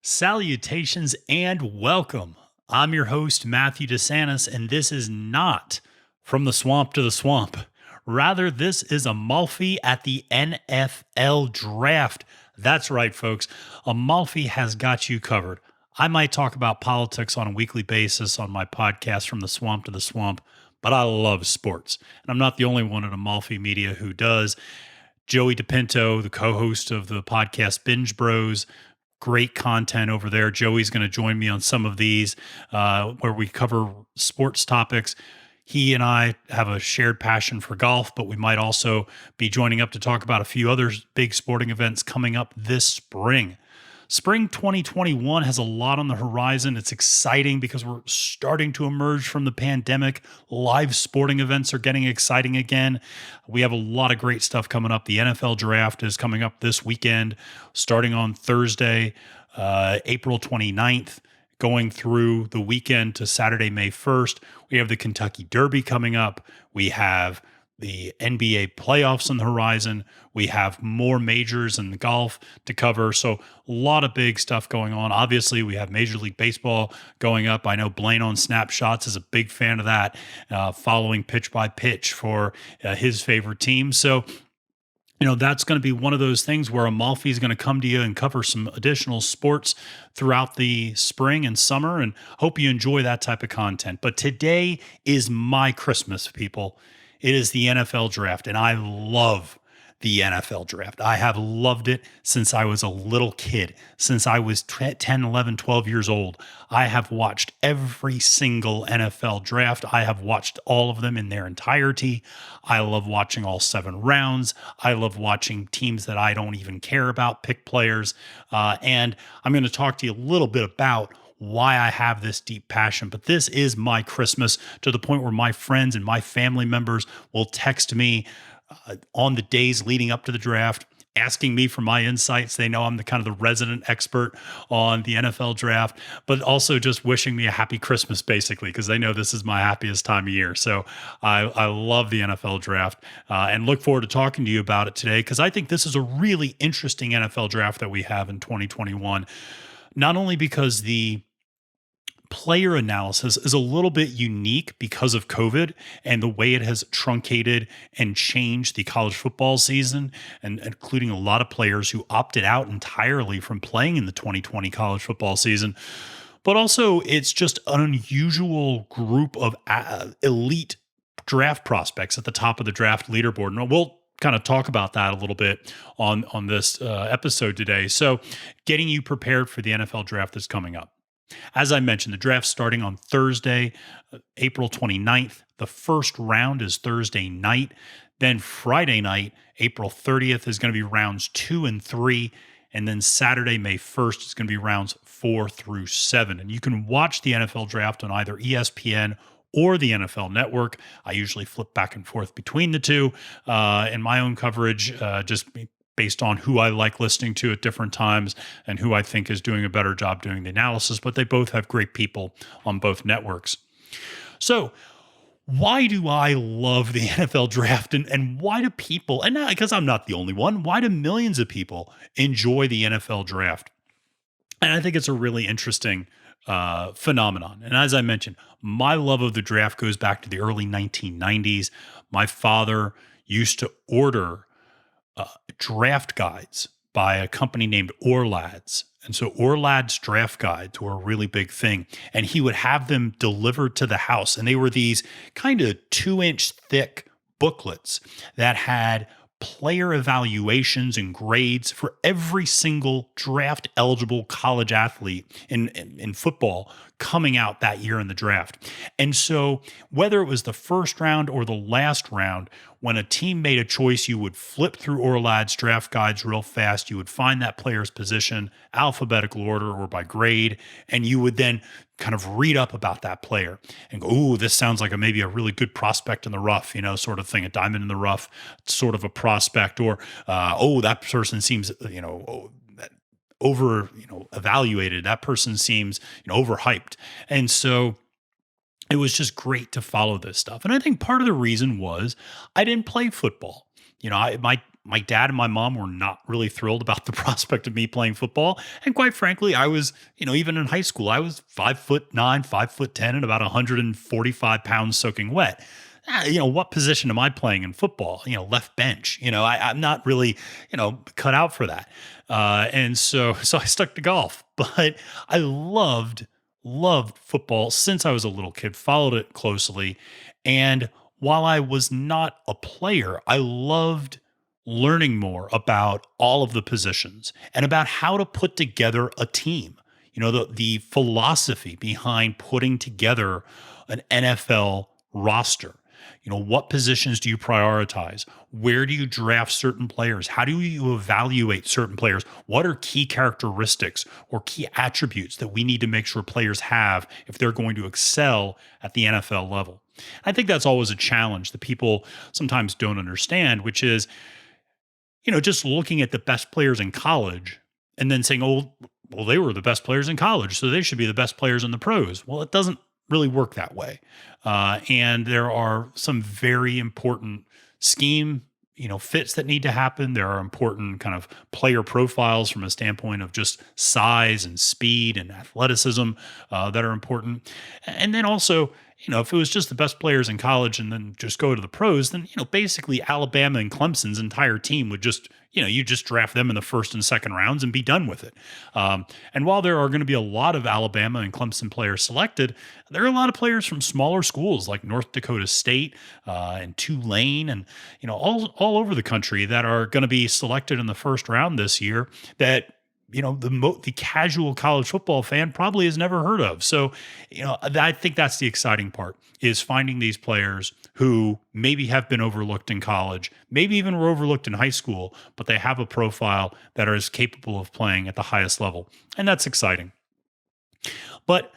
Salutations and welcome. I'm your host, Matthew DeSantis, and this is not From the Swamp to the Swamp. Rather, this is Amalfi at the NFL Draft. That's right, folks. Amalfi has got you covered. I might talk about politics on a weekly basis on my podcast, From the Swamp to the Swamp, but I love sports. And I'm not the only one at Amalfi Media who does. Joey DePinto, the co-host of the podcast Binge Bros, great content over there. Joey's going to join me on some of these where we cover sports topics. He and I have a shared passion for golf, but we might also be joining up to talk about a few other big sporting events coming up this spring. Spring 2021 has a lot on the horizon. It's exciting because we're starting to emerge from the pandemic. Live sporting events are getting exciting again. We have a lot of great stuff coming up. The NFL Draft is coming up this weekend, starting on Thursday, April 29th, going through the weekend to Saturday, May 1st. We have the Kentucky Derby coming up. We have the NBA playoffs on the horizon. We have more majors in golf to cover. So a lot of big stuff going on. Obviously, we have Major League Baseball going up. I know Blaine on Snapshots is a big fan of that, following pitch by pitch for his favorite team. So, that's going to be one of those things where Amalfi is going to come to you and cover some additional sports throughout the spring and summer, and hope you enjoy that type of content. But today is my Christmas, people. It is the NFL Draft, and I love the NFL Draft. I have loved it since I was a little kid, since I was 10, 11, 12 years old. I have watched every single NFL Draft. I have watched all of them in their entirety. I love watching all 7 rounds. I love watching teams that I don't even care about pick players. And I'm going to talk to you a little bit about why I have this deep passion. But this is my Christmas, to the point where my friends and my family members will text me on the days leading up to the draft, asking me for my insights. They know I'm the kind of the resident expert on the NFL Draft, but also just wishing me a happy Christmas, basically, because they know this is my happiest time of year. So I love the NFL Draft and look forward to talking to you about it today, because I think this is a really interesting NFL Draft that we have in 2021. Not only because the player analysis is a little bit unique because of COVID and the way it has truncated and changed the college football season, and including a lot of players who opted out entirely from playing in the 2020 college football season. But also, it's just an unusual group of elite draft prospects at the top of the draft leaderboard. And we'll kind of talk about that a little bit on this episode today. So getting you prepared for the NFL Draft that's coming up. As I mentioned, the draft's starting on Thursday, April 29th. The first round is Thursday night. Then Friday night, April 30th, is going to be rounds 2 and 3. And then Saturday, May 1st, is going to be rounds 4 through 7. And you can watch the NFL Draft on either ESPN or the NFL Network. I usually flip back and forth between the two in my own coverage, just based on who I like listening to at different times and who I think is doing a better job doing the analysis. But they both have great people on both networks. So why do I love the NFL Draft, and why do people, and because I'm not the only one, why do millions of people enjoy the NFL Draft? And I think it's a really interesting phenomenon. And as I mentioned, my love of the draft goes back to the early 1990s. My father used to order draft guides by a company named Orlad's. And so Orlad's draft guides were a really big thing. And he would have them delivered to the house. And they were these kind of 2-inch thick booklets that had player evaluations and grades for every single draft eligible college athlete in football coming out that year in the draft. And so whether it was the first round or the last round, when a team made a choice, you would flip through Orlad's draft guides real fast. You would find that player's position, alphabetical order or by grade, and you would then kind of read up about that player and go, "Ooh, this sounds like maybe a really good prospect in the rough," sort of thing, a diamond in the rough, sort of a prospect, or "Oh, that person seems, over, evaluated. That person seems, overhyped." And so it was just great to follow this stuff. And I think part of the reason was I didn't play football. My my dad and my mom were not really thrilled about the prospect of me playing football. And quite frankly, I was, even in high school, I was 5'9", 5'10", and about 145 pounds soaking wet. What position am I playing in football? Left bench. I'm not really, cut out for that. And so I stuck to golf, but I loved football since I was a little kid, followed it closely. And while I was not a player, I loved learning more about all of the positions and about how to put together a team. The philosophy behind putting together an NFL roster. What positions do you prioritize? Where do you draft certain players? How do you evaluate certain players? What are key characteristics or key attributes that we need to make sure players have if they're going to excel at the NFL level? I think that's always a challenge that people sometimes don't understand, which is, just looking at the best players in college and then saying, oh, well, they were the best players in college, so they should be the best players in the pros. Well, it doesn't really work that way. And there are some very important scheme, fits that need to happen. There are important kind of player profiles from a standpoint of just size and speed and athleticism that are important. And then also, if it was just the best players in college and then just go to the pros, then, basically Alabama and Clemson's entire team would just, you just draft them in the first and second rounds and be done with it. And while there are going to be a lot of Alabama and Clemson players selected, there are a lot of players from smaller schools like North Dakota State and Tulane and, all over the country that are going to be selected in the first round this year that the casual college football fan probably has never heard of. So, I think that's the exciting part, is finding these players who maybe have been overlooked in college, maybe even were overlooked in high school, but they have a profile that is capable of playing at the highest level. And that's exciting. But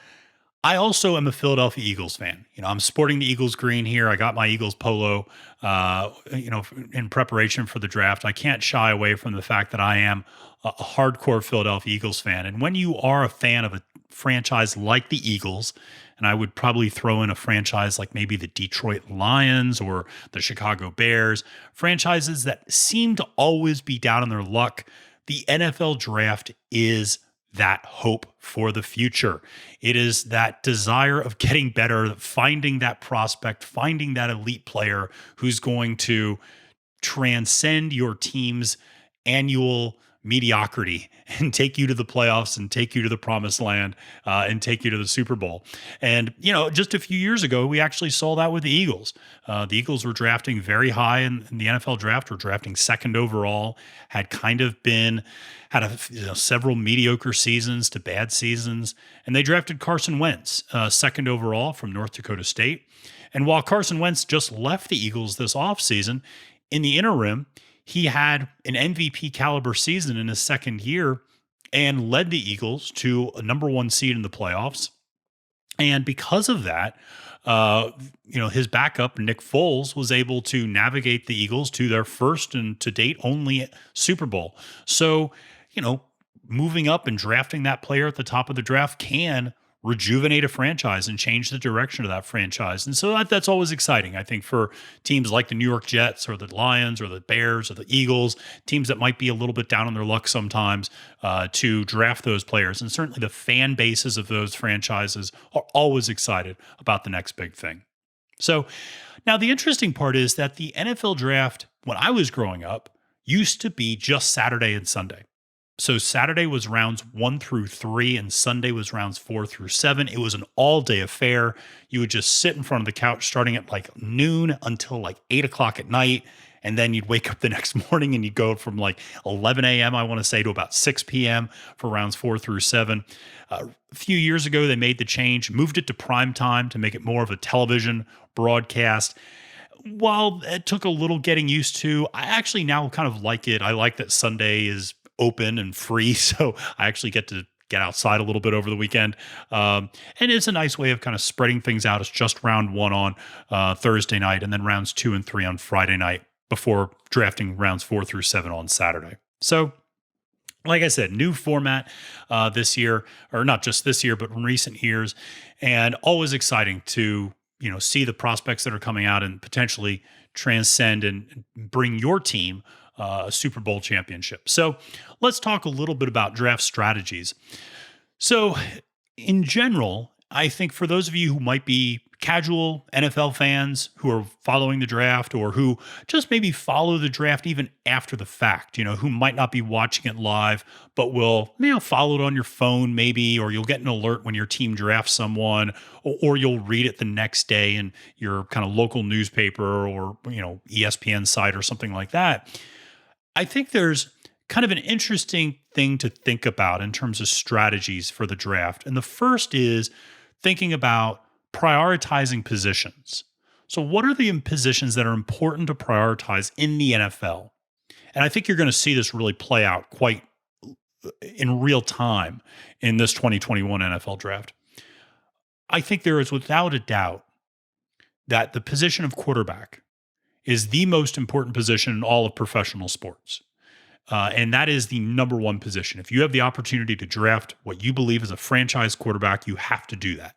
I also am a Philadelphia Eagles fan. I'm sporting the Eagles green here. I got my Eagles polo, in preparation for the draft. I can't shy away from the fact that I am a hardcore Philadelphia Eagles fan. And when you are a fan of a franchise like the Eagles, and I would probably throw in a franchise like maybe the Detroit Lions or the Chicago Bears, franchises that seem to always be down on their luck, the NFL draft is that hope for the future. It is that desire of getting better, finding that prospect, finding that elite player who's going to transcend your team's annual mediocrity and take you to the playoffs and take you to the promised land and take you to the Super Bowl. And, just a few years ago, we actually saw that with the Eagles. The Eagles were drafting very high in the NFL draft, were drafting second overall, had several mediocre seasons to bad seasons. And they drafted Carson Wentz, second overall from North Dakota State. And while Carson Wentz just left the Eagles this offseason, in the interim, he had an MVP caliber season in his second year and led the Eagles to a number one seed in the playoffs. And because of that, his backup, Nick Foles, was able to navigate the Eagles to their first and to date only Super Bowl. So, moving up and drafting that player at the top of the draft can rejuvenate a franchise and change the direction of that franchise. And so that's always exciting, I think, for teams like the New York Jets or the Lions or the Bears or the Eagles, teams that might be a little bit down on their luck sometimes, to draft those players. And certainly the fan bases of those franchises are always excited about the next big thing. So now the interesting part is that the NFL draft, when I was growing up, used to be just Saturday and Sunday. So Saturday was rounds 1 through 3 and Sunday was rounds 4 through 7. It was an all-day affair. You would just sit in front of the couch starting at like noon until like 8 o'clock at night. And then you'd wake up the next morning and you'd go from like 11 a.m., I want to say, to about 6 p.m. for rounds 4 through 7. A few years ago, they made the change, moved it to prime time to make it more of a television broadcast. While it took a little getting used to, I actually now kind of like it. I like that Sunday is open and free, so I actually get to get outside a little bit over the weekend. And it's a nice way of kind of spreading things out. It's just round 1 on Thursday night and then rounds 2 and 3 on Friday night before drafting rounds 4 through 7 on Saturday. So like I said, new format this year, or not just this year, but in recent years, and always exciting to, see the prospects that are coming out and potentially transcend and bring your team a Super Bowl championship. So let's talk a little bit about draft strategies. So, in general, I think for those of you who might be casual NFL fans who are following the draft or who just maybe follow the draft even after the fact, who might not be watching it live, but will, follow it on your phone maybe, or you'll get an alert when your team drafts someone, or you'll read it the next day in your kind of local newspaper or, ESPN site or something like that. I think there's kind of an interesting thing to think about in terms of strategies for the draft. And the first is thinking about prioritizing positions. So, what are the positions that are important to prioritize in the NFL? And I think you're going to see this really play out quite in real time in this 2021 NFL draft. I think there is without a doubt that the position of quarterback is the most important position in all of professional sports. And that is the number one position. If you have the opportunity to draft what you believe is a franchise quarterback, you have to do that.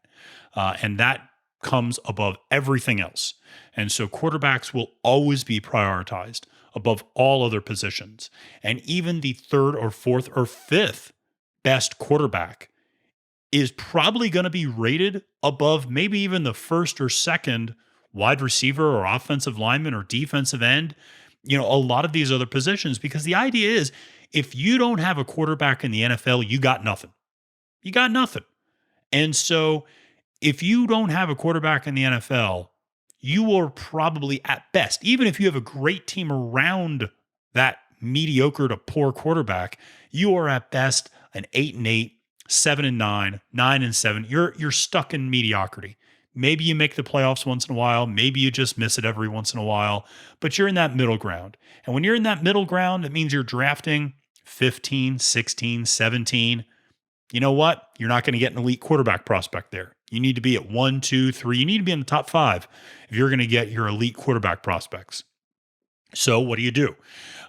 And that comes above everything else. And so quarterbacks will always be prioritized above all other positions. And even the third or fourth or fifth best quarterback is probably going to be rated above maybe even the first or second wide receiver or offensive lineman or defensive end, a lot of these other positions, because the idea is if you don't have a quarterback in the NFL, you got nothing. You got nothing. And so if you don't have a quarterback in the NFL, you are probably at best, even if you have a great team around that mediocre to poor quarterback, you are at best an 8-8, 7-9, 9-7. You're stuck in mediocrity. Maybe you make the playoffs once in a while. Maybe you just miss it every once in a while, but you're in that middle ground. And when you're in that middle ground, it means you're drafting 15, 16, 17. You know what? You're not going to get an elite quarterback prospect there. You need to be at 1, 2, 3. You need to be in the top 5 if you're going to get your elite quarterback prospects. So what do?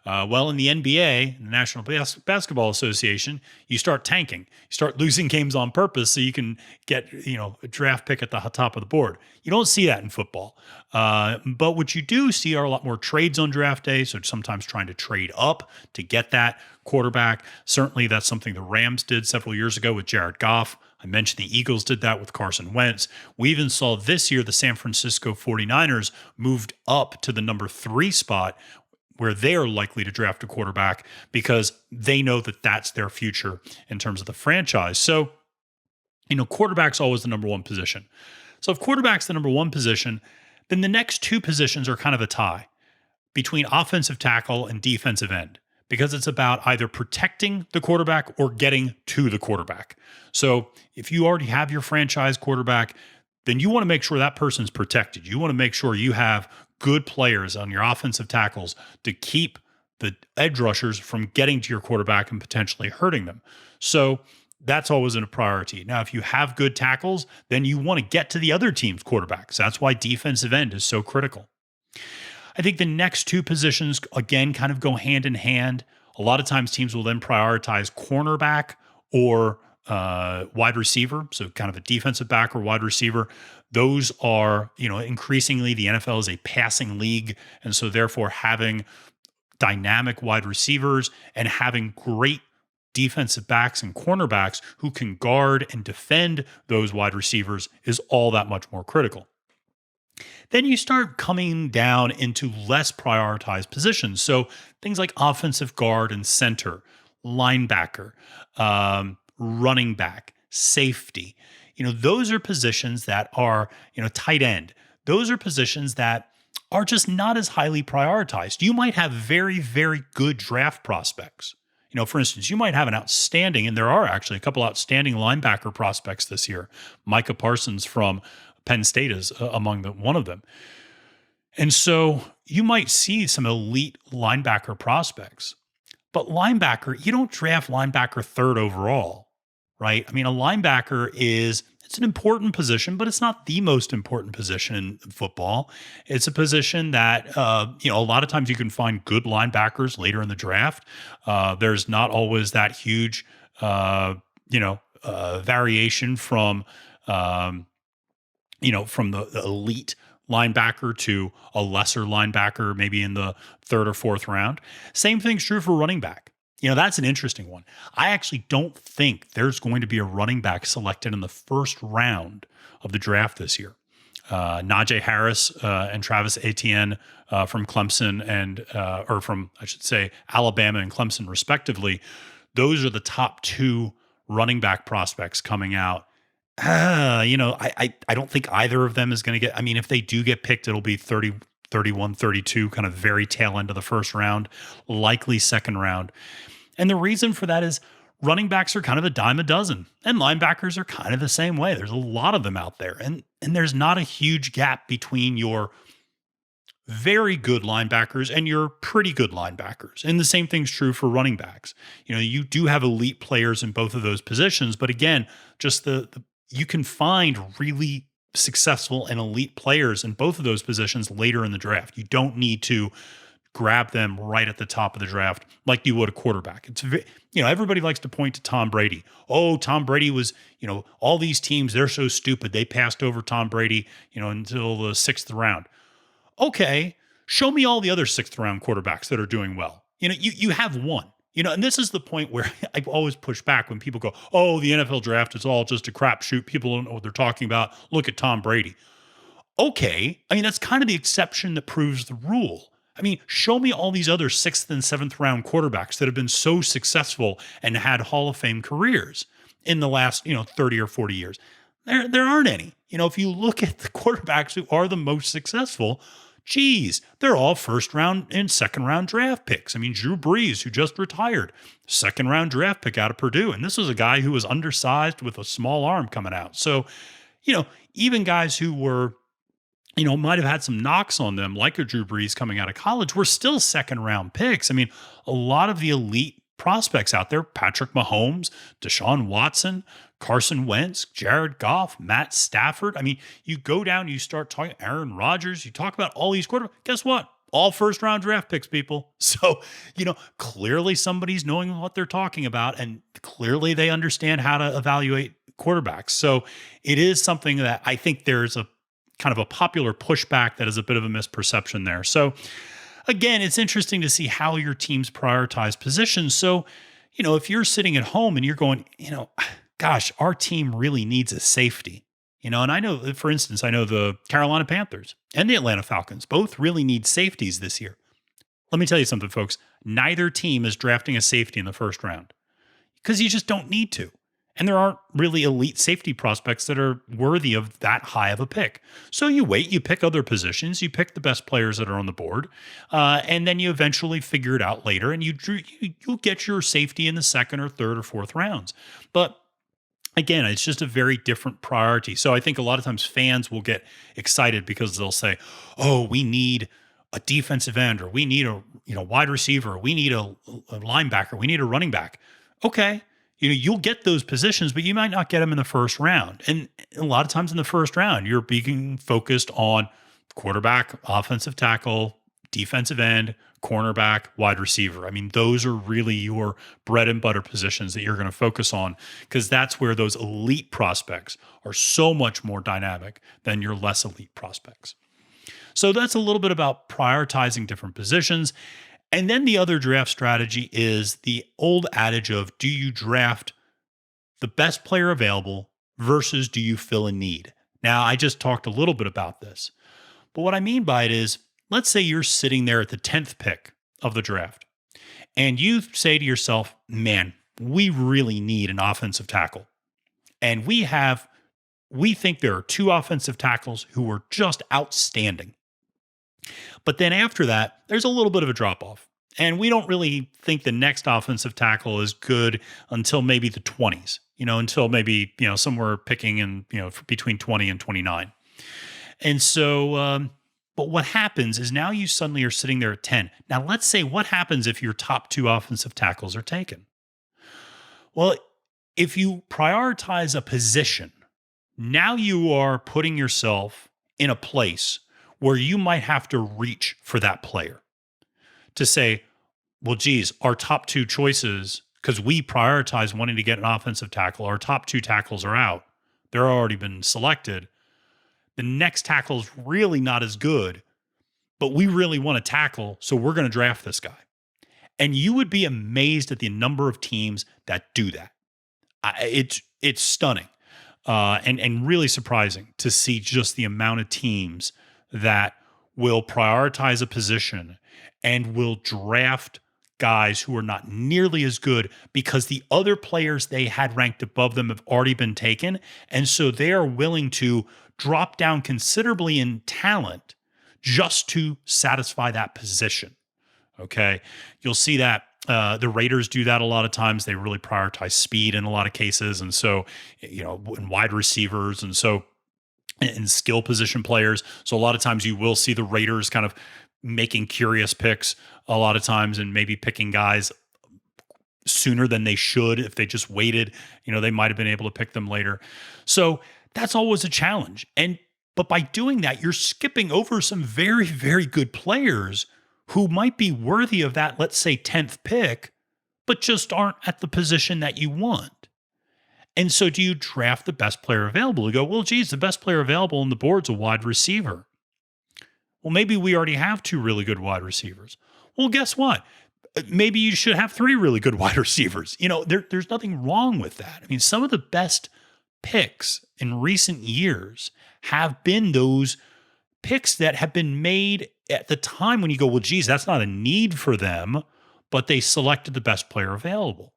Well, in the NBA, the National Basketball Association, you start tanking. You start losing games on purpose so you can get, a draft pick at the top of the board. You don't see that in football. But what you do see are a lot more trades on draft day. So sometimes trying to trade up to get that quarterback. Certainly that's something the Rams did several years ago with Jared Goff. I mentioned the Eagles did that with Carson Wentz. We even saw this year the San Francisco 49ers moved up to the number 3 spot where they are likely to draft a quarterback because they know that that's their future in terms of the franchise. So, quarterback's always the number one position. So if quarterback's the number one position, then the next 2 positions are kind of a tie between offensive tackle and defensive end, because it's about either protecting the quarterback or getting to the quarterback. So if you already have your franchise quarterback, then you want to make sure that person's protected. You want to make sure you have good players on your offensive tackles to keep the edge rushers from getting to your quarterback and potentially hurting them. So that's always a priority. Now, if you have good tackles, then you want to get to the other team's quarterbacks. That's why defensive end is so critical. I think the next 2 positions, again, kind of go hand in hand. A lot of times teams will then prioritize cornerback or wide receiver, so kind of a defensive back or wide receiver. Those are, increasingly the NFL is a passing league, and so therefore having dynamic wide receivers and having great defensive backs and cornerbacks who can guard and defend those wide receivers is all that much more critical. Then you start coming down into less prioritized positions. So things like offensive guard and center, linebacker, running back, safety. Those are positions that are, tight end. Those are positions that are just not as highly prioritized. You might have very, very good draft prospects. For instance, you might have an outstanding, and there are actually a couple outstanding linebacker prospects this year. Micah Parsons from Penn State is among one of them. And so you might see some elite linebacker prospects, but linebacker, you don't draft linebacker 3rd overall, right? I mean, a linebacker it's an important position, but it's not the most important position in football. It's a position that, a lot of times you can find good linebackers later in the draft. There's not always that huge, variation from, from the elite linebacker to a lesser linebacker, maybe in the third or fourth round. Same thing's true for running back. That's an interesting one. I actually don't think there's going to be a running back selected in the first round of the draft this year. Nadjay Harris and Travis Etienne from Clemson or from, I should say, Alabama and Clemson, respectively. Those are the top two running back prospects coming out. I don't think either of them is going to get, if they do get picked, it'll be 30, 31, 32, kind of very tail end of the first round, likely second round. And the reason for that is running backs are kind of a dime a dozen, and linebackers are kind of the same way. There's a lot of them out there, and there's not a huge gap between your very good linebackers and your pretty good linebackers. And the same thing's true for running backs. You do have elite players in both of those positions, but again, just you can find really successful and elite players in both of those positions later in the draft. You don't need to grab them right at the top of the draft like you would a quarterback. It's everybody likes to point to Tom Brady. Oh, Tom Brady was, all these teams, they're so stupid. They passed over Tom Brady, until the sixth round. Okay, show me all the other sixth round quarterbacks that are doing well. You have one. And this is the point where I always push back when people go, oh, the NFL draft is all just a crapshoot. People don't know what they're talking about. Look at Tom Brady. Okay, that's kind of the exception that proves the rule. Show me all these other sixth and seventh round quarterbacks that have been so successful and had Hall of Fame careers in the last, 30 or 40 years. There aren't any. If you look at the quarterbacks who are the most successful, they're all first round and second round draft picks. Drew Brees, who just retired, second round draft pick out of Purdue. And this was a guy who was undersized with a small arm coming out. So, even guys who were, might have had some knocks on them, like a Drew Brees coming out of college, were still second round picks. A lot of the elite prospects out there, Patrick Mahomes, Deshaun Watson, Carson Wentz, Jared Goff, Matt Stafford. You go down, you start talking Aaron Rodgers, you talk about all these quarterbacks. Guess what? All first round draft picks, people. So, clearly somebody's knowing what they're talking about, and clearly they understand how to evaluate quarterbacks. So it is something that I think there's a kind of a popular pushback that is a bit of a misperception there. So again, it's interesting to see how your teams prioritize positions. So, if you're sitting at home and you're going, gosh, our team really needs a safety, and I know, for instance, the Carolina Panthers and the Atlanta Falcons both really need safeties this year. Let me tell you something, folks. Neither team is drafting a safety in the first round because you just don't need to. And there aren't really elite safety prospects that are worthy of that high of a pick. So you wait, you pick other positions, you pick the best players that are on the board, and then you eventually figure it out later, and you'll get your safety in the second or third or fourth rounds. But again, it's just a very different priority. So I think a lot of times fans will get excited because they'll say, oh, we need a defensive end, or we need a wide receiver, or we need a linebacker, we need a running back. Okay. You'll get those positions, but you might not get them in the first round. And a lot of times in the first round, you're being focused on quarterback, offensive tackle, defensive end, cornerback, wide receiver. Those are really your bread and butter positions that you're going to focus on, because that's where those elite prospects are so much more dynamic than your less elite prospects. So that's a little bit about prioritizing different positions. And then the other draft strategy is the old adage of, do you draft the best player available versus do you fill a need? Now, I just talked a little bit about this, but what I mean by it is, let's say you're sitting there at the 10th pick of the draft, and you say to yourself, man, we really need an offensive tackle. And we think there are two offensive tackles who are just outstanding. But then after that, there's a little bit of a drop off. And we don't really think the next offensive tackle is good until maybe the 20s, until maybe, somewhere picking in, between 20 and 29. And so, but what happens is now you suddenly are sitting there at 10. Now, let's say what happens if your top two offensive tackles are taken? Well, if you prioritize a position, now you are putting yourself in a place where you might have to reach for that player to say, well, geez, our top two choices, because we prioritize wanting to get an offensive tackle, our top two tackles are out. They're already been selected. The next tackle is really not as good, but we really want to tackle, so we're going to draft this guy. And you would be amazed at the number of teams that do that. It's stunning, and really surprising to see just the amount of teams that will prioritize a position and will draft guys who are not nearly as good because the other players they had ranked above them have already been taken. And so they are willing to drop down considerably in talent just to satisfy that position. Okay. You'll see that the Raiders do that a lot of times. They really prioritize speed in a lot of cases. And so, in wide receivers and so in skill position players. So a lot of times you will see the Raiders kind of making curious picks a lot of times and maybe picking guys sooner than they should. If they just waited, they might have been able to pick them later. So that's always a challenge. But by doing that, you're skipping over some very, very good players who might be worthy of that, let's say 10th pick, but just aren't at the position that you want. And so do you draft the best player available? You go, well, geez, the best player available on the board's a wide receiver. Well, maybe we already have 2 really good wide receivers. Well, guess what? Maybe you should have 3 really good wide receivers. There's nothing wrong with that. I mean, some of the best picks in recent years have been those picks that have been made at the time when you go, well, geez, that's not a need for them, but they selected the best player available.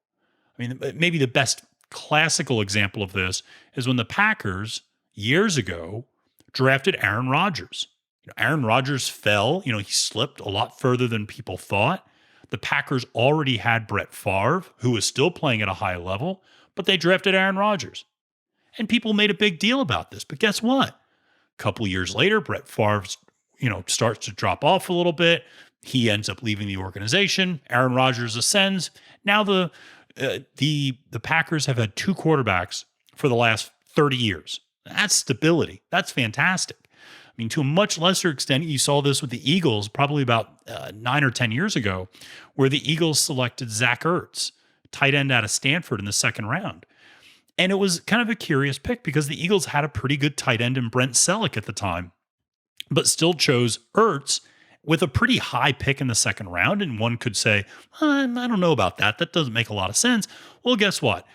I mean, maybe the best classical example of this is when the Packers years ago drafted Aaron Rodgers. Aaron Rodgers fell, he slipped a lot further than people thought. The Packers already had Brett Favre, who was still playing at a high level, but they drafted Aaron Rodgers. And people made a big deal about this. But guess what? A couple years later, Brett Favre, starts to drop off a little bit. He ends up leaving the organization. Aaron Rodgers ascends. Now the Packers have had 2 quarterbacks for the last 30 years. That's stability. That's fantastic. I mean, to a much lesser extent, you saw this with the Eagles probably about 9 or 10 years ago, where the Eagles selected Zach Ertz, tight end out of Stanford in the 2nd round. And it was kind of a curious pick because the Eagles had a pretty good tight end in Brent Selleck at the time, but still chose Ertz with a pretty high pick in the 2nd round. And one could say, I don't know about that. That doesn't make a lot of sense. Well, guess what?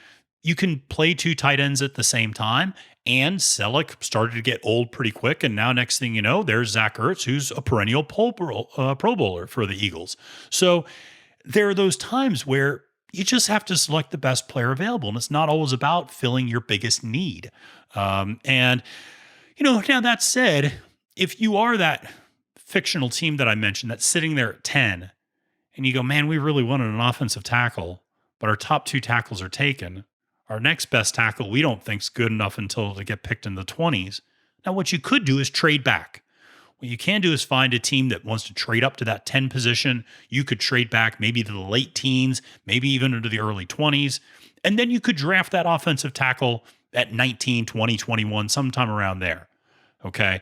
You can play 2 tight ends at the same time. And Selleck started to get old pretty quick. And now next thing you know, there's Zach Ertz, who's a perennial Pro Bowler for the Eagles. So there are those times where you just have to select the best player available. And it's not always about filling your biggest need. Now that said, if you are that fictional team that I mentioned that's sitting there at 10 and you go, man, we really wanted an offensive tackle, but our top 2 tackles are taken. Our next best tackle we don't think is good enough until they get picked in the 20s. Now, what you could do is trade back. What you can do is find a team that wants to trade up to that 10 position. You could trade back maybe to the late teens, maybe even into the early 20s. And then you could draft that offensive tackle at 19, 20, 21, sometime around there. Okay.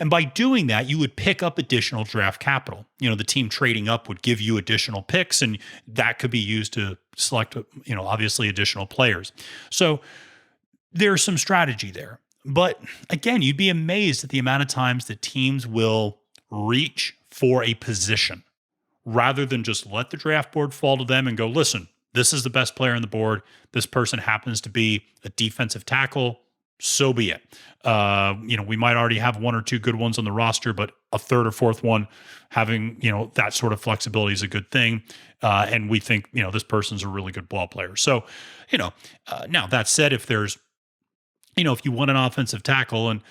And by doing that, you would pick up additional draft capital. The team trading up would give you additional picks, and that could be used to select, obviously additional players. So there's some strategy there. But again, you'd be amazed at the amount of times that teams will reach for a position rather than just let the draft board fall to them and go, listen, this is the best player on the board. This person happens to be a defensive tackle. So be it. We might already have 1 or 2 good ones on the roster, but a 3rd or 4th one having, that sort of flexibility is a good thing. And we think, this person's a really good ball player. So, now that said, if there's, if you want an offensive tackle and,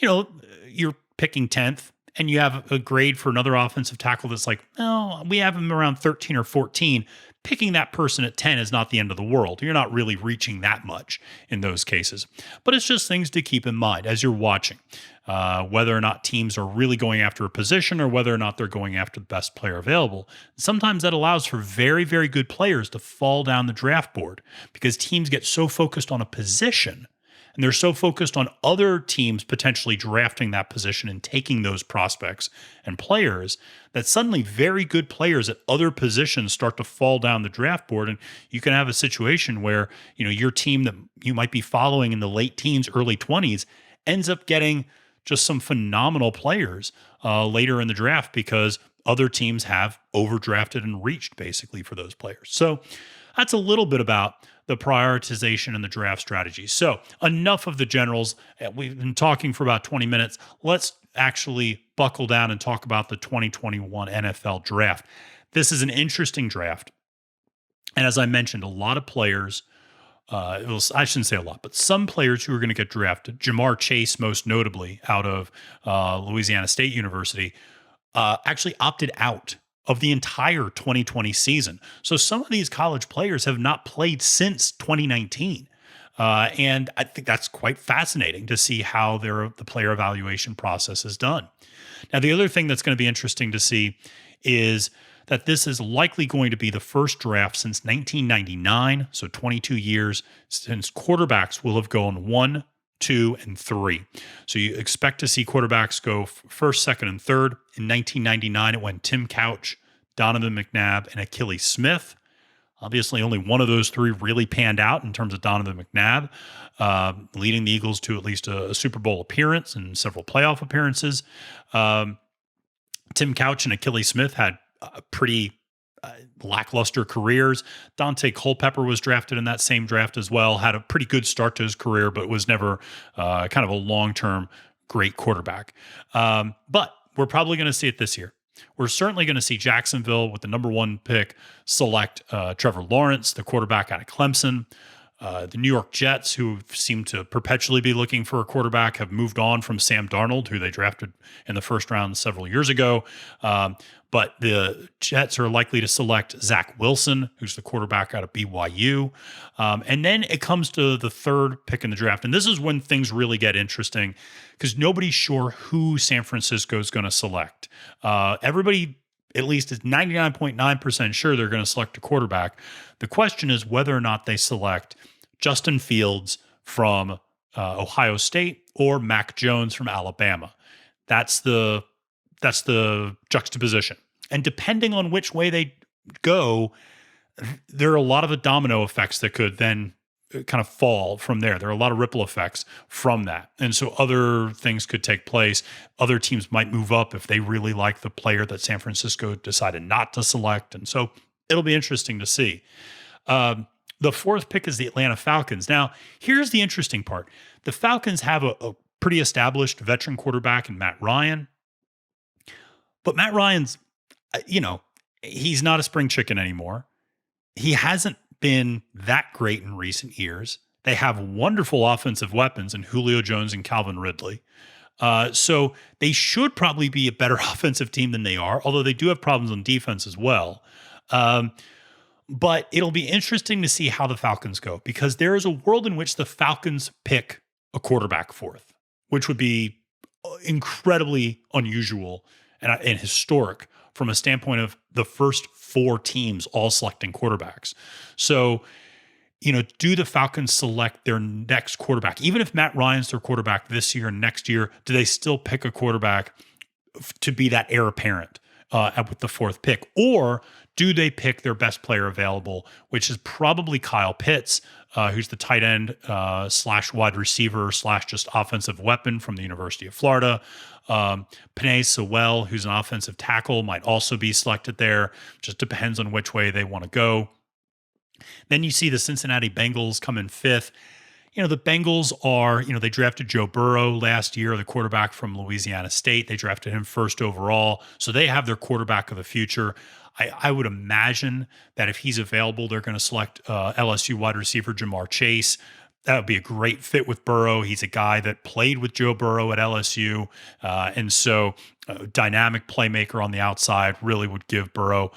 you're picking 10th and you have a grade for another offensive tackle that's like, no, we have him around 13 or 14. Picking that person at 10 is not the end of the world. You're not really reaching that much in those cases. But it's just things to keep in mind as you're watching, whether or not teams are really going after a position or whether or not they're going after the best player available. Sometimes that allows for very, very good players to fall down the draft board because teams get so focused on a position and they're so focused on other teams potentially drafting that position and taking those prospects and players that suddenly very good players at other positions start to fall down the draft board. And you can have a situation where, your team that you might be following in the late teens, early 20s ends up getting just some phenomenal players later in the draft because other teams have overdrafted and reached basically for those players. So that's a little bit about the prioritization and the draft strategy. So enough of the generals. We've been talking for about 20 minutes. Let's actually buckle down and talk about the 2021 NFL draft. This is an interesting draft. And as I mentioned, a lot of players, I shouldn't say a lot, but some players who are going to get drafted, Jamar Chase most notably out of Louisiana State University, actually opted out of the entire 2020 season. So some of these college players have not played since 2019. And I think that's quite fascinating to see how the player evaluation process is done. Now, the other thing that's going to be interesting to see is that this is likely going to be the first draft since 1999, so 22 years, since quarterbacks will have gone 1, 2, and 3. So you expect to see quarterbacks go first, second, and third. In 1999, it went Tim Couch, Donovan McNabb, and Achilles Smith. Obviously, only one of those three really panned out in terms of Donovan McNabb, leading the Eagles to at least a Super Bowl appearance and several playoff appearances. Tim Couch and Achilles Smith had pretty lackluster careers. Dante Culpepper was drafted in that same draft as well, had a pretty good start to his career, but was never kind of a long-term great quarterback. But we're probably going to see it this year. We're certainly going to see Jacksonville with the number 1 pick select Trevor Lawrence, the quarterback out of Clemson. The New York Jets, who seem to perpetually be looking for a quarterback, have moved on from Sam Darnold, who they drafted in the first round several years ago. But the Jets are likely to select Zach Wilson, who's the quarterback out of BYU. And then it comes to the third pick in the draft. And this is when things really get interesting because nobody's sure who San Francisco is going to select. Everybody at least is 99.9% sure they're going to select a quarterback. The question is whether or not they select Justin Fields from Ohio State or Mac Jones from Alabama. That's the juxtaposition. And depending on which way they go, there are a lot of the domino effects that could then kind of fall from there. There are a lot of ripple effects from that. And so other things could take place. Other teams might move up if they really like the player that San Francisco decided not to select. And so it'll be interesting to see. The fourth pick is the Atlanta Falcons. Now, here's the interesting part. The Falcons have a pretty established veteran quarterback in Matt Ryan. But Matt Ryan's, he's not a spring chicken anymore. He hasn't been that great in recent years. They have wonderful offensive weapons in Julio Jones and Calvin Ridley. So they should probably be a better offensive team than they are, although they do have problems on defense as well. But it'll be interesting to see how the Falcons go because there is a world in which the Falcons pick a quarterback fourth, which would be incredibly unusual and historic from a standpoint of the first 4 teams all selecting quarterbacks. So, do the Falcons select their next quarterback? Even if Matt Ryan's their quarterback this year and next year, do they still pick a quarterback to be that heir apparent with the fourth pick? Or do they pick their best player available, which is probably Kyle Pitts, who's the tight end / wide receiver / just offensive weapon from the University of Florida. Penei Sewell, who's an offensive tackle, might also be selected there. Just depends on which way they want to go. Then you see the Cincinnati Bengals come in 5th. The Bengals are, they drafted Joe Burrow last year, the quarterback from Louisiana State. They drafted him 1st overall. So they have their quarterback of the future. I would imagine that if he's available, they're going to select LSU wide receiver Jamar Chase. That would be a great fit with Burrow. He's a guy that played with Joe Burrow at LSU. And so a dynamic playmaker on the outside really would give Burrow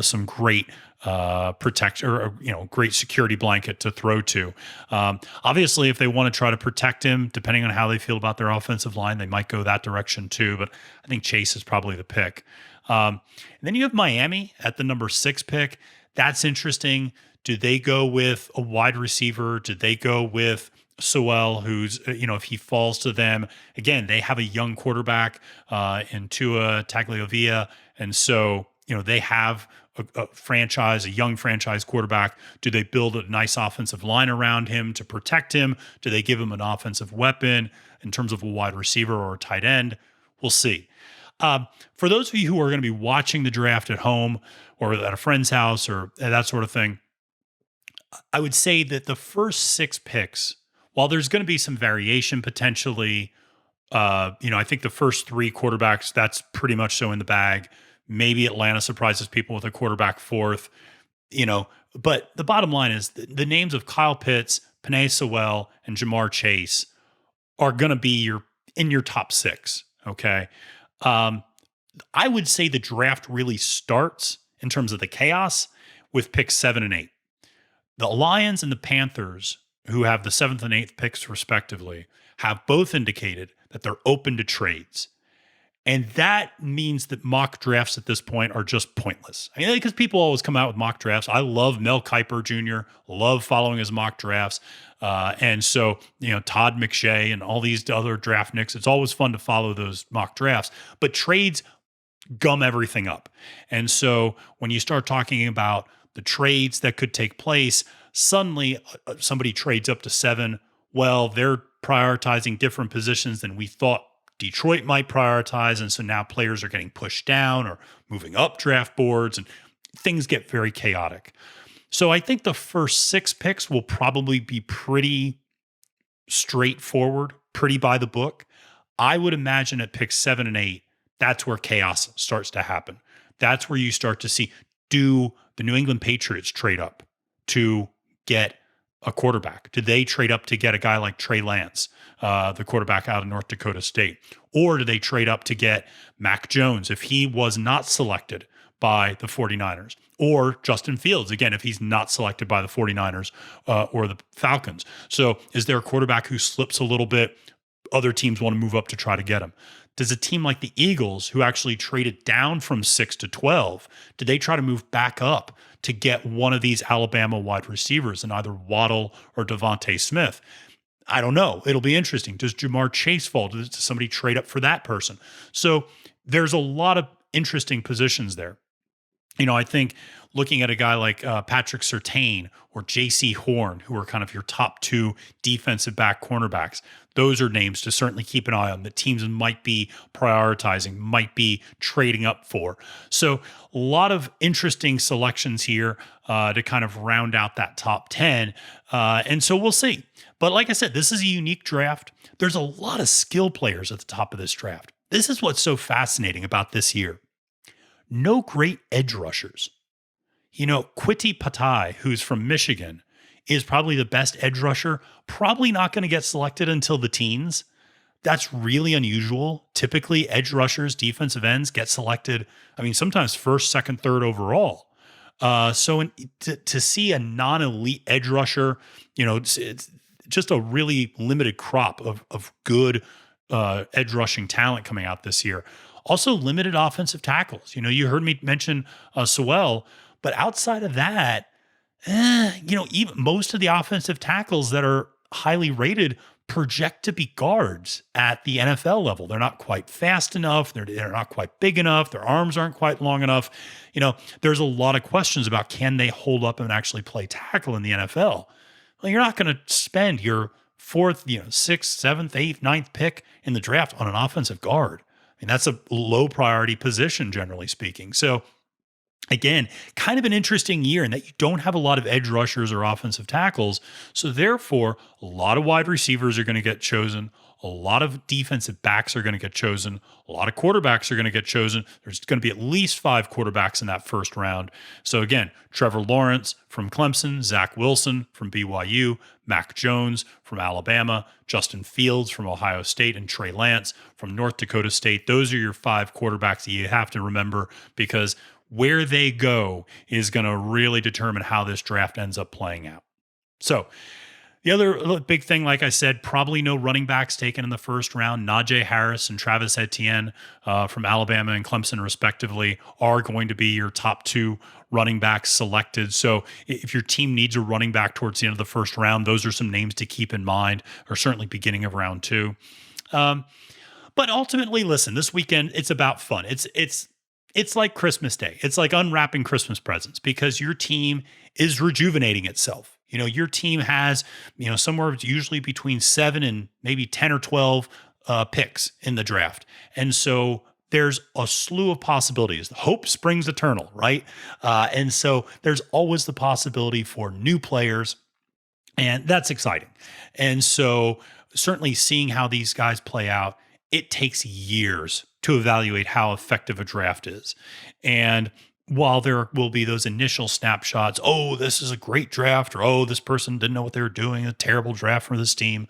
some great protection or, great security blanket to throw to. Obviously, if they want to try to protect him, depending on how they feel about their offensive line, they might go that direction too. But I think Chase is probably the pick. And then you have Miami at the number 6 pick. That's interesting. Do they go with a wide receiver? Do they go with Sewell, who's, if he falls to them? Again, they have a young quarterback in Tua Tagovailoa. And so, they have a young franchise quarterback. Do they build a nice offensive line around him to protect him? Do they give him an offensive weapon in terms of a wide receiver or a tight end? We'll see. For those of you who are going to be watching the draft at home or at a friend's house or that sort of thing, I would say that the first 6 picks, while there's going to be some variation potentially, I think the first 3 quarterbacks, that's pretty much so in the bag. Maybe Atlanta surprises people with a quarterback 4th, but the bottom line is the names of Kyle Pitts, Penei Sewell, and Jamar Chase are going to be in your top 6. Okay. I would say the draft really starts in terms of the chaos with picks 7 and 8. The Lions and the Panthers, who have the 7th and 8th picks respectively, have both indicated that they're open to trades. And that means that mock drafts at this point are just pointless. I mean, because people always come out with mock drafts. I love Mel Kiper Jr., love following his mock drafts. And so, Todd McShay and all these other draft nicks, it's always fun to follow those mock drafts. But trades gum everything up. And so when you start talking about the trades that could take place, suddenly somebody trades up to 7. Well, they're prioritizing different positions than we thought Detroit might prioritize. And so now players are getting pushed down or moving up draft boards and things get very chaotic. So I think the first 6 picks will probably be pretty straightforward, pretty by the book. I would imagine at picks 7 and 8, that's where chaos starts to happen. That's where you start to see, do the New England Patriots trade up to get a quarterback? Do they trade up to get a guy like Trey Lance, the quarterback out of North Dakota State? Or do they trade up to get Mac Jones if he was not selected by the 49ers? Or Justin Fields, again, if he's not selected by the 49ers or the Falcons. So is there a quarterback who slips a little bit? Other teams want to move up to try to get him. Does a team like the Eagles, who actually traded down from 6 to 12, do they try to move back up to get one of these Alabama wide receivers in either Waddle or Devontae Smith? I don't know. It'll be interesting. Does Jamar Chase fall? Does somebody trade up for that person? So there's a lot of interesting positions there. I think looking at a guy like Patrick Surtain or J.C. Horn, who are kind of your top 2 defensive back cornerbacks, those are names to certainly keep an eye on that teams might be prioritizing, might be trading up for. So a lot of interesting selections here to kind of round out that top 10. And so we'll see. But like I said, this is a unique draft. There's a lot of skill players at the top of this draft. This is what's so fascinating about this year. No great edge rushers. Kwity Patai, who's from Michigan, is probably the best edge rusher, probably not going to get selected until the teens. That's really unusual. Typically, edge rushers, defensive ends get selected, sometimes first, second, third overall. To see a non-elite edge rusher, it's just a really limited crop of good edge rushing talent coming out this year. Also, limited offensive tackles. You heard me mention Sewell, but outside of that, even most of the offensive tackles that are highly rated project to be guards at the NFL level. They're not quite fast enough. They're not quite big enough. Their arms aren't quite long enough. There's a lot of questions about, can they hold up and actually play tackle in the NFL? Well, you're not going to spend your 4th, 6th, 7th, 8th, 9th pick in the draft on an offensive guard. That's a low priority position, generally speaking. So again, kind of an interesting year in that you don't have a lot of edge rushers or offensive tackles. So therefore, a lot of wide receivers are going to get chosen. A lot of defensive backs are going to get chosen. A lot of quarterbacks are going to get chosen. There's going to be at least 5 quarterbacks in that first round. So again, Trevor Lawrence from Clemson, Zach Wilson from BYU, Mac Jones from Alabama, Justin Fields from Ohio State, and Trey Lance from North Dakota State. Those are your 5 quarterbacks that you have to remember, because where they go is going to really determine how this draft ends up playing out. So the other big thing, like I said, probably no running backs taken in the first round. Nadjay Harris and Travis Etienne from Alabama and Clemson, respectively, are going to be your top 2 running backs selected. So if your team needs a running back towards the end of the first round, those are some names to keep in mind, or certainly beginning of round 2. But ultimately, listen, this weekend, it's about fun. It's it's like Christmas Day. It's like unwrapping Christmas presents because your team is rejuvenating itself. Your team has, somewhere usually between 7 and maybe 10 or 12 picks in the draft. And so there's a slew of possibilities. Hope springs eternal, right? And so there's always the possibility for new players, and that's exciting. And so certainly seeing how these guys play out, it takes years to evaluate how effective a draft is. And while there will be those initial snapshots, oh, this is a great draft, or oh, this person didn't know what they were doing, a terrible draft for this team.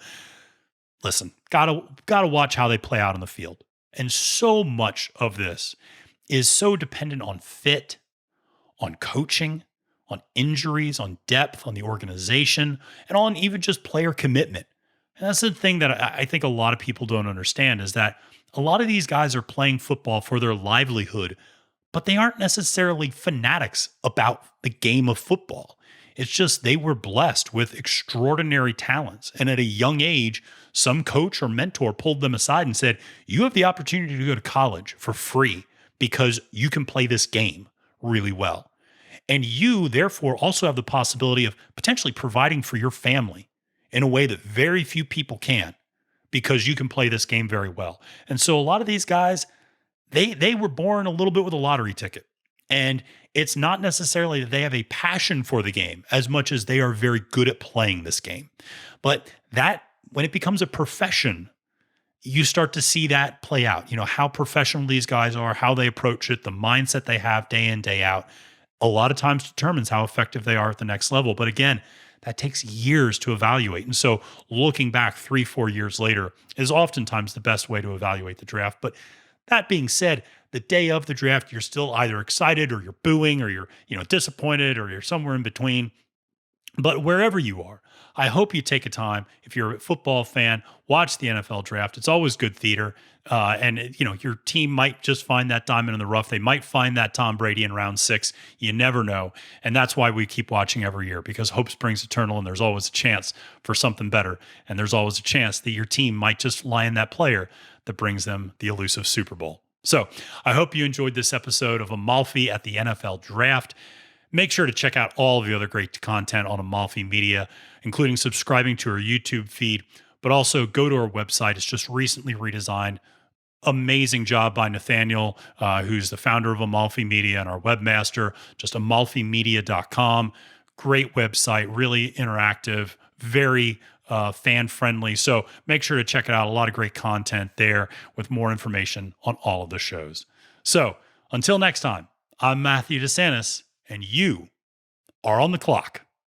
Listen, gotta watch how they play out on the field. And so much of this is so dependent on fit, on coaching, on injuries, on depth, on the organization, and on even just player commitment. And that's the thing that I think a lot of people don't understand is that a lot of these guys are playing football for their livelihood, but they aren't necessarily fanatics about the game of football. It's just they were blessed with extraordinary talents. And at a young age, some coach or mentor pulled them aside and said, you have the opportunity to go to college for free because you can play this game really well. And you, therefore, also have the possibility of potentially providing for your family in a way that very few people can because you can play this game very well. And so a lot of these guys, they were born a little bit with a lottery ticket. And it's not necessarily that they have a passion for the game as much as they are very good at playing this game. But that, when it becomes a profession, you start to see that play out. How professional these guys are, how they approach it, the mindset they have day in, day out, a lot of times determines how effective they are at the next level. But again, that takes years to evaluate. And so looking back 3-4 years later is oftentimes the best way to evaluate the draft. But that being said, the day of the draft, you're still either excited or you're booing or you're, disappointed or you're somewhere in between. But wherever you are, I hope you take a time. If you're a football fan, watch the NFL draft. It's always good theater. And your team might just find that diamond in the rough. They might find that Tom Brady in round 6. You never know. And that's why we keep watching every year, because hope springs eternal and there's always a chance for something better. And there's always a chance that your team might just land that player that brings them the elusive Super Bowl. So I hope you enjoyed this episode of Amalfi at the NFL Draft. Make sure to check out all of the other great content on Amalfi Media, including subscribing to our YouTube feed, but also go to our website. It's just recently redesigned. Amazing job by Nathaniel, who's the founder of Amalfi Media and our webmaster, just amalfimedia.com. Great website, really interactive, very fan-friendly. So make sure to check it out. A lot of great content there with more information on all of the shows. So until next time, I'm Matthew DeSantis, and you are on the clock.